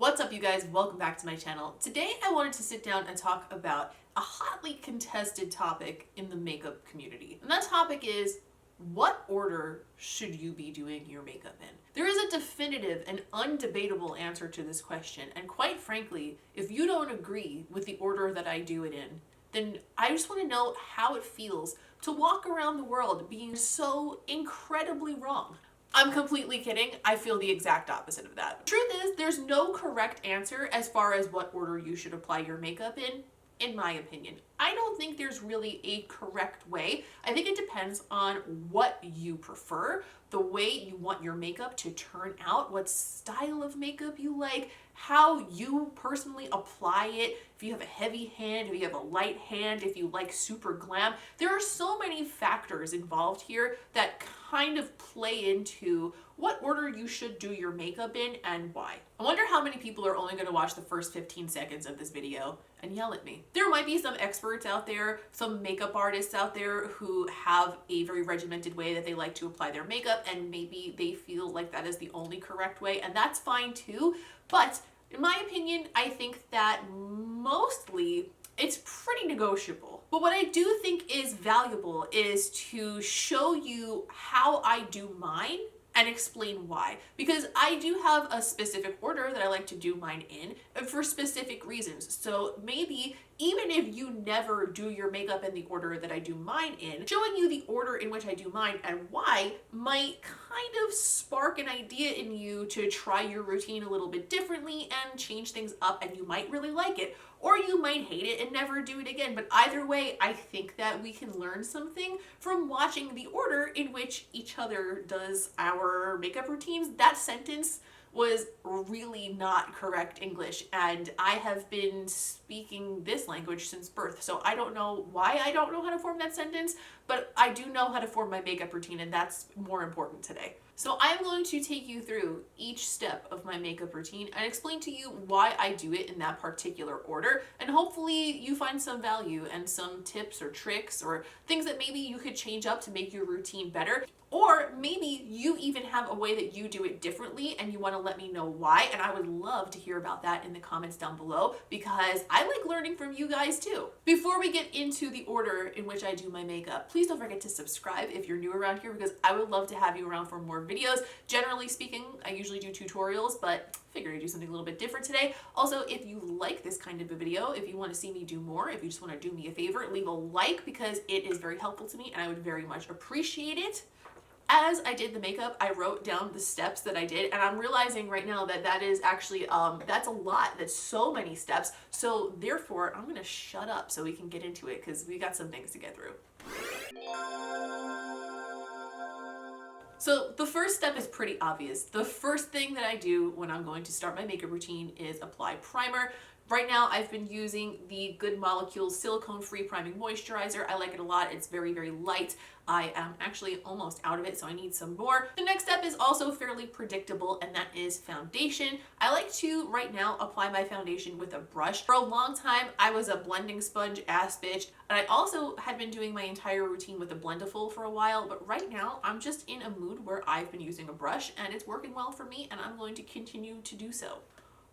What's up, you guys? Welcome back to my channel. Today I wanted to sit down and talk about a hotly contested topic in the makeup community. And that topic is, what order should you be doing your makeup in? There is a definitive and undebatable answer to this question, and quite frankly, if you don't agree with the order that I do it in, then I just want to know how it feels to walk around the world being so incredibly wrong. I'm completely kidding. I feel the exact opposite of that. Truth is, there's no correct answer as far as what order you should apply your makeup in my opinion. I don't think there's really a correct way. I think it depends on what you prefer, the way you want your makeup to turn out, what style of makeup you like, how you personally apply it, if you have a heavy hand, if you have a light hand, if you like super glam. There are so many factors involved here that kind of play into what order you should do your makeup in and why. I wonder how many people are only going to watch the first 15 seconds of this video and yell at me. There might be some experts out there, some makeup artists out there who have a very regimented way that they like to apply their makeup, and maybe they feel like that is the only correct way, and that's fine too. But in my opinion, I think that mostly it's pretty negotiable. But what I do think is valuable is to show you how I do mine and explain why. Because I do have a specific order that I like to do mine in, and for specific reasons. So maybe even if you never do your makeup in the order that I do mine in, showing you the order in which I do mine and why might kind of spark an idea in you to try your routine a little bit differently and change things up, and you might really like it. Or you might hate it and never do it again. But either way, I think that we can learn something from watching the order in which each other does our makeup routines. That sentence was really not correct English, and I have been speaking this language since birth, so I don't know why I don't know how to form that sentence, but I do know how to form my makeup routine, and that's more important today. So I'm going to take you through each step of my makeup routine and explain to you why I do it in that particular order, and hopefully you find some value and some tips or tricks or things that maybe you could change up to make your routine better. Or maybe you even have a way that you do it differently and you want to let me know why, and I would love to hear about that in the comments down below because I like learning from you guys too. Before we get into the order in which I do my makeup, please don't forget to subscribe if you're new around here because I would love to have you around for more videos. Generally speaking, I usually do tutorials, but figured I'd do something a little bit different today. Also, if you like this kind of a video, if you want to see me do more, if you just want to do me a favor, leave a like because it is very helpful to me and I would very much appreciate it. As I did the makeup, I wrote down the steps that I did, and I'm realizing right now that that is actually, that's a lot. That's so many steps. So therefore, I'm gonna shut up so we can get into it because we got some things to get through. So the first step is pretty obvious. The first thing that I do when I'm going to start my makeup routine is apply primer. Right now, I've been using the Good Molecules silicone-free priming moisturizer. I like it a lot. It's very, very light. I am actually almost out of it, so I need some more. The next step is also fairly predictable, and that is foundation. I like to, right now, apply my foundation with a brush. For a long time, I was a blending sponge ass bitch, and I also had been doing my entire routine with a Blendiful for a while, but right now, I'm just in a mood where I've been using a brush, and it's working well for me, and I'm going to continue to do so.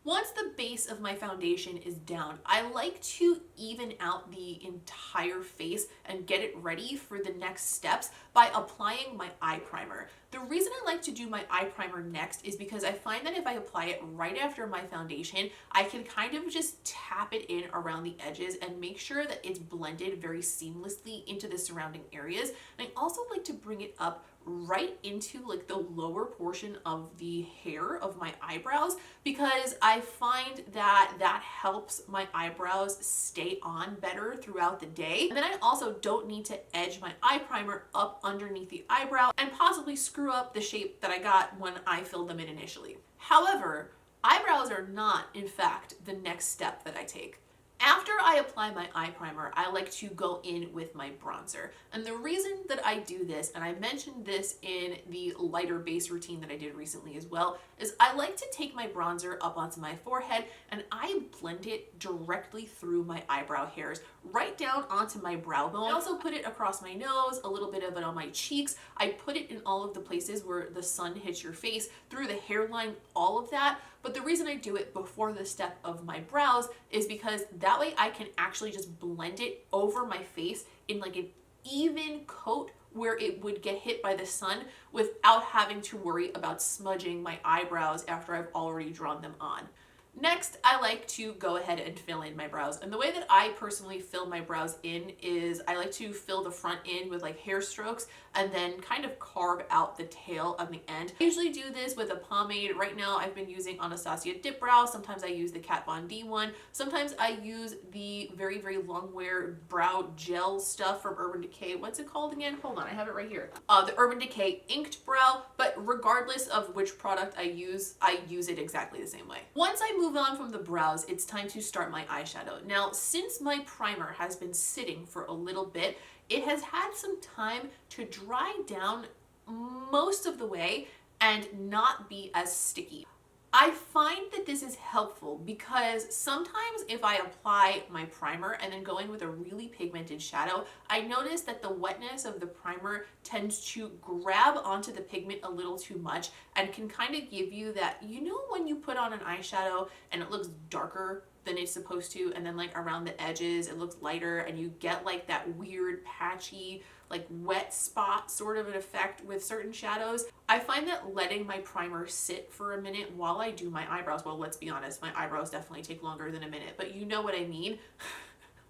Once the base of my foundation is down, I like to even out the entire face and get it ready for the next steps by applying my eye primer. The reason I like to do my eye primer next is because I find that if I apply it right after my foundation, I can kind of just tap it in around the edges and make sure that it's blended very seamlessly into the surrounding areas. And I also like to bring it up right into like the lower portion of the hair of my eyebrows because I find that that helps my eyebrows stay on better throughout the day. And then I also don't need to edge my eye primer up underneath the eyebrow and possibly screw up the shape that I got when I filled them in initially. However, eyebrows are not, in fact, the next step that I take. After I apply my eye primer, I like to go in with my bronzer. And the reason that I do this, and I mentioned this in the lighter base routine that I did recently as well, is I like to take my bronzer up onto my forehead and I blend it directly through my eyebrow hairs, right down onto my brow bone. I also put it across my nose, a little bit of it on my cheeks. I put it in all of the places where the sun hits your face, through the hairline, all of that. but the reason I do it before the step of my brows is because that way I can actually just blend it over my face in like an even coat where it would get hit by the sun without having to worry about smudging my eyebrows after I've already drawn them on. Next, I like to go ahead and fill in my brows. And the way that I personally fill my brows in is I like to fill the front in with like hair strokes and then kind of carve out the tail on the end. I usually do this with a pomade. Right now I've been using Anastasia DIPROW. Sometimes I use the Kat Von D one. Sometimes I use the very, very long wear brow gel stuff from Urban Decay. What's it called again? Hold on, I have it right here. The Urban Decay Inked Brow, but regardless of which product I use it exactly the same way. Once I move on from the brows, it's time to start my eyeshadow. Now, since my primer has been sitting for a little bit, it has had some time to dry down most of the way and not be as sticky. I find that this is helpful because sometimes if I apply my primer and then go in with a really pigmented shadow, I notice that the wetness of the primer tends to grab onto the pigment a little too much and can kind of give you that, you know, when you put on an eyeshadow and it looks darker than it's supposed to, and then like around the edges it looks lighter and you get like that weird patchy like wet spot sort of an effect with certain shadows. I find that letting my primer sit for a minute while I do my eyebrows, well, let's be honest, my eyebrows definitely take longer than a minute, but you know what I mean.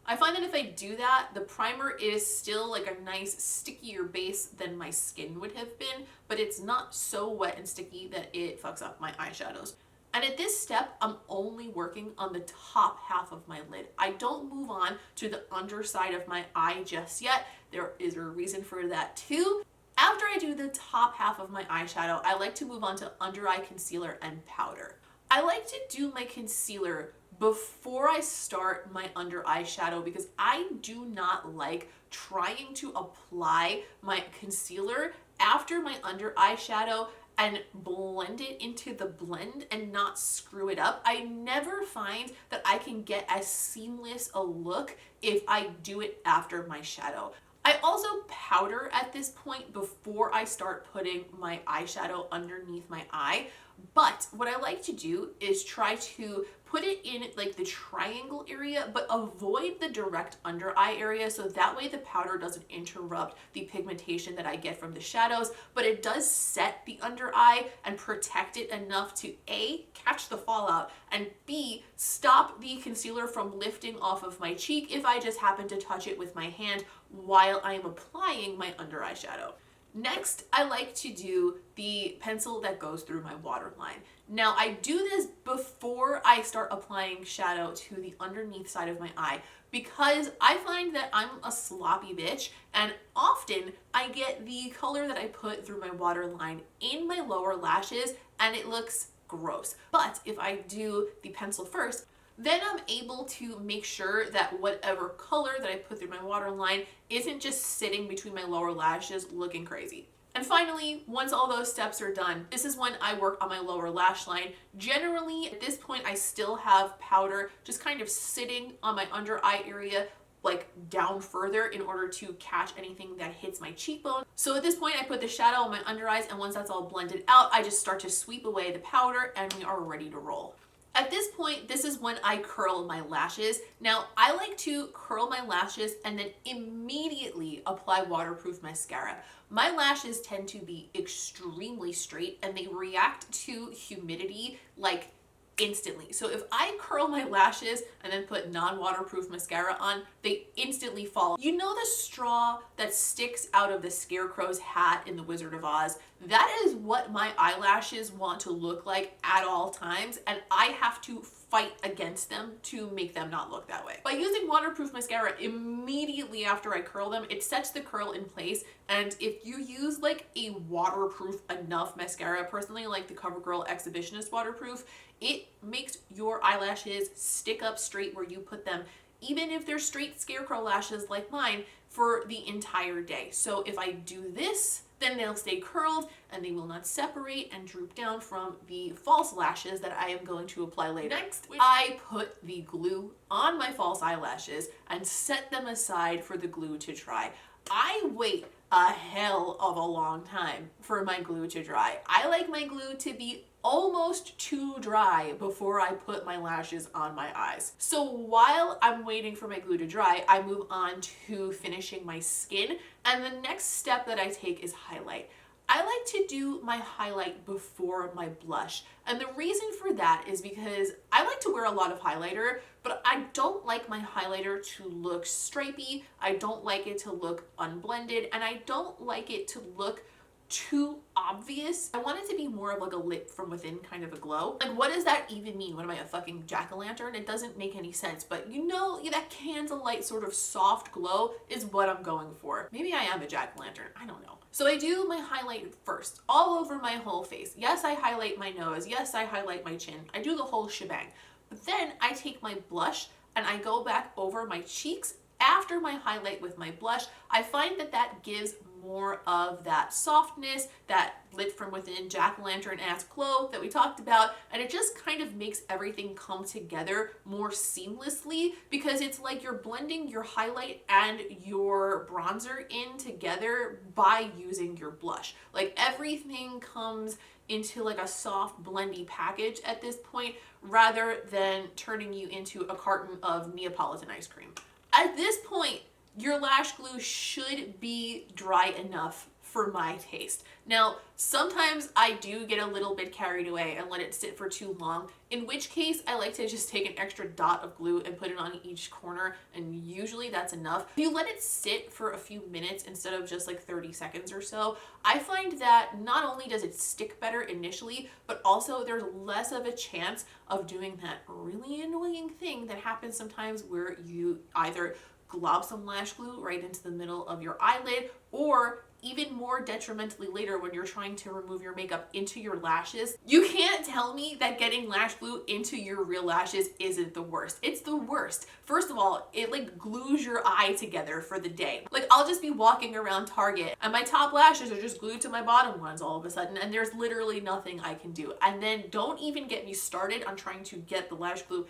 I find that if I do that, the primer is still like a nice stickier base than my skin would have been, but it's not so wet and sticky that it fucks up my eyeshadows. And at this step, I'm only working on the top half of my lid. I don't move on to the underside of my eye just yet. There is a reason for that too. After I do the top half of my eyeshadow, I like to move on to under eye concealer and powder. I like to do my concealer before I start my under eye shadow because I do not like trying to apply my concealer after my under eye shadow and blend it into the blend and not screw it up. I never find that I can get as seamless a look if I do it after my shadow. I also powder at this point before I start putting my eyeshadow underneath my eye. But what I like to do is try to put it in like the triangle area, but avoid the direct under eye area, so that way the powder doesn't interrupt the pigmentation that I get from the shadows, but it does set the under eye and protect it enough to A, catch the fallout, and B, stop the concealer from lifting off of my cheek if I just happen to touch it with my hand while I am applying my under eye shadow. Next, I like to do the pencil that goes through my waterline. Now, I do this before I start applying shadow to the underneath side of my eye because I find that I'm a sloppy bitch and often I get the color that I put through my waterline in my lower lashes and it looks gross. But if I do the pencil first, then I'm able to make sure that whatever color that I put through my waterline isn't just sitting between my lower lashes looking crazy. And finally, once all those steps are done, this is when I work on my lower lash line. Generally, at this point, I still have powder just kind of sitting on my under eye area, like down further in order to catch anything that hits my cheekbone. So at this point, I put the shadow on my under eyes, and once that's all blended out, I just start to sweep away the powder and we are ready to roll. At this point, this is when I curl my lashes. Now, I like to curl my lashes and then immediately apply waterproof mascara. My lashes tend to be extremely straight and they react to humidity like instantly. So if I curl my lashes and then put non-waterproof mascara on, they instantly fall. You know the straw that sticks out of the Scarecrow's hat in The Wizard of Oz? That is what my eyelashes want to look like at all times, and I have to fight against them to make them not look that way. By using waterproof mascara immediately after I curl them, it sets the curl in place, and if you use like a waterproof enough mascara, personally like the CoverGirl Exhibitionist Waterproof, it makes your eyelashes stick up straight where you put them, even if they're straight Scarecrow lashes like mine, for the entire day. So if I do this, then they'll stay curled and they will not separate and droop down from the false lashes that I am going to apply later. Next, I put the glue on my false eyelashes and set them aside for the glue to dry. I wait a hell of a long time for my glue to dry. I like my glue to be almost too dry before I put my lashes on my eyes. So while I'm waiting for my glue to dry, I move on to finishing my skin, and the next step that I take is highlight. I like to do my highlight before my blush, and the reason for that is because I like to wear a lot of highlighter, but I don't like my highlighter to look stripy, I don't like it to look unblended, and I don't like it to look too obvious. I want it to be more of like a lit from within kind of a glow. Like, what does that even mean? What am I, a fucking jack-o'-lantern? It doesn't make any sense, but you know, that candlelight sort of soft glow is what I'm going for. Maybe I am a jack-o'-lantern, I don't know. So I do my highlight first, all over my whole face. Yes, I highlight my nose. Yes, I highlight my chin. I do the whole shebang. But then I take my blush and I go back over my cheeks after my highlight with my blush. I find that that gives more of that softness, that lit from within jack-o'-lantern-esque glow that we talked about, and it just kind of makes everything come together more seamlessly, because it's like you're blending your highlight and your bronzer in together by using your blush. Like, everything comes into like a soft blendy package at this point, rather than turning you into a carton of Neapolitan ice cream. At this point, your lash glue should be dry enough for my taste. Now, sometimes I do get a little bit carried away and let it sit for too long, in which case I like to just take an extra dot of glue and put it on each corner, and usually that's enough. If you let it sit for a few minutes instead of just like 30 seconds or so, I find that not only does it stick better initially, but also there's less of a chance of doing that really annoying thing that happens sometimes where you either glob some lash glue right into the middle of your eyelid, or even more detrimentally later when you're trying to remove your makeup into your lashes. You can't tell me that getting lash glue into your real lashes isn't the worst. It's the worst. First of all, it like glues your eye together for the day. Like, I'll just be walking around Target and my top lashes are just glued to my bottom ones all of a sudden, and there's literally nothing I can do. And then don't even get me started on trying to get the lash glue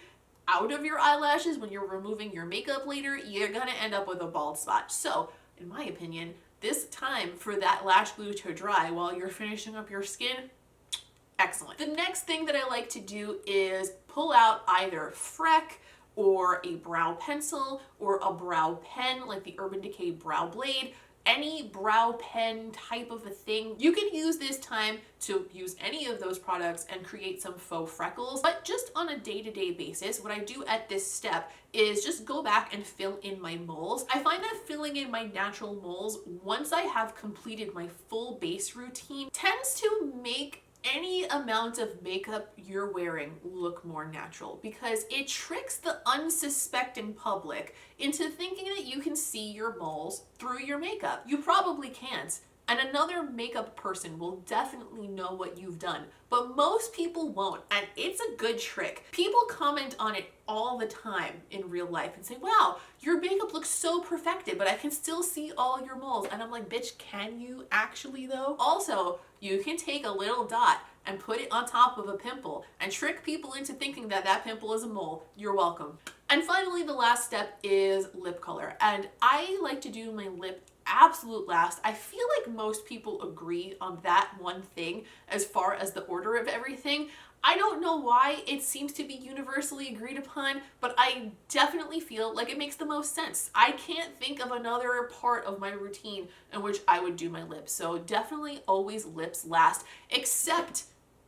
out of your eyelashes when you're removing your makeup later. You're gonna end up with a bald spot. So, in my opinion, this time for that lash glue to dry while you're finishing up your skin, excellent. The next thing that I like to do is pull out either FRECK or a brow pencil or a brow pen like the Urban Decay Brow Blade. Any brow pen type of a thing. You can use this time to use any of those products and create some faux freckles, but just on a day-to-day basis, what I do at this step is just go back and fill in my moles. I find that filling in my natural moles, once I have completed my full base routine, tends to make any amount of makeup you're wearing look more natural, because it tricks the unsuspecting public into thinking that you can see your moles through your makeup. You probably can't, and another makeup person will definitely know what you've done, but most people won't, and it's a good trick. People comment on it all the time in real life and say, wow, your makeup looks so perfected, but I can still see all your moles. And I'm like, bitch, can you actually though? Also, you can take a little dot and put it on top of a pimple and trick people into thinking that that pimple is a mole. You're welcome. And finally, the last step is lip color. And I like to do my lip absolute last. I feel like most people agree on that one thing as far as the order of everything. I don't know why it seems to be universally agreed upon, but I definitely feel like it makes the most sense. I can't think of another part of my routine in which I would do my lips. So definitely always lips last, except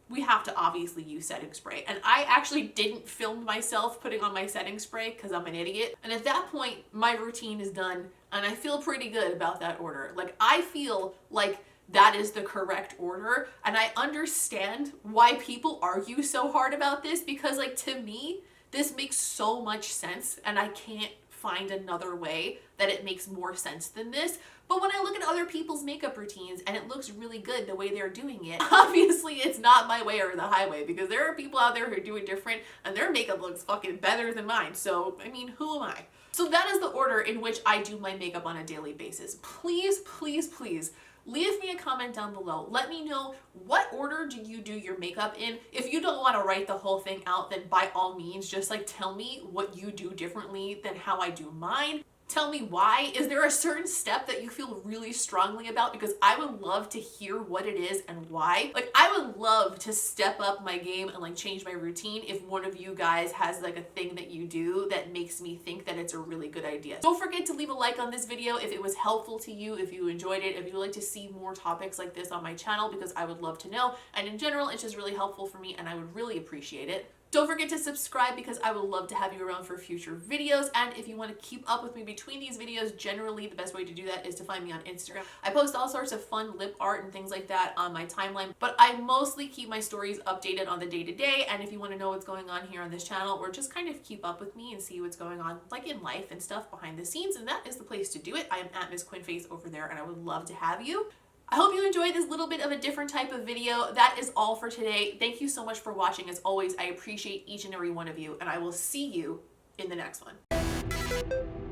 we have to obviously use setting spray. And I actually didn't film myself putting on my setting spray because I'm an idiot. And at that point, my routine is done and I feel pretty good about that order. Like, I feel like that is the correct order, and I understand why people argue so hard about this, because like, to me, this makes so much sense and I can't find another way that it makes more sense than this. But when I look at other people's makeup routines and it looks really good the way they're doing it, obviously it's not my way or the highway, because there are people out there who do it different and their makeup looks fucking better than mine. So, I mean, who am I? So that is the order in which I do my makeup on a daily basis. Please, please, please leave me a comment down below. Let me know, what order do you do your makeup in? If you don't want to write the whole thing out, then by all means, just like tell me what you do differently than how I do mine. Tell me why. Is there a certain step that you feel really strongly about? Because I would love to hear what it is and why. Like, I would love to step up my game and like change my routine if one of you guys has like a thing that you do that makes me think that it's a really good idea. Don't forget to leave a like on this video if it was helpful to you, if you enjoyed it, if you would like to see more topics like this on my channel, because I would love to know. And in general, it's just really helpful for me and I would really appreciate it. Don't forget to subscribe because I would love to have you around for future videos. And if you want to keep up with me between these videos, generally the best way to do that is to find me on Instagram. I post all sorts of fun lip art and things like that on my timeline, but I mostly keep my stories updated on the day-to-day. And if you want to know what's going on here on this channel, or just kind of keep up with me and see what's going on like in life and stuff behind the scenes, and that is the place to do it. I am at MSQUINNFACE over there and I would love to have you. I hope you enjoyed this little bit of a different type of video. That is all for today. Thank you so much for watching. As always, I appreciate each and every one of you, and I will see you in the next one.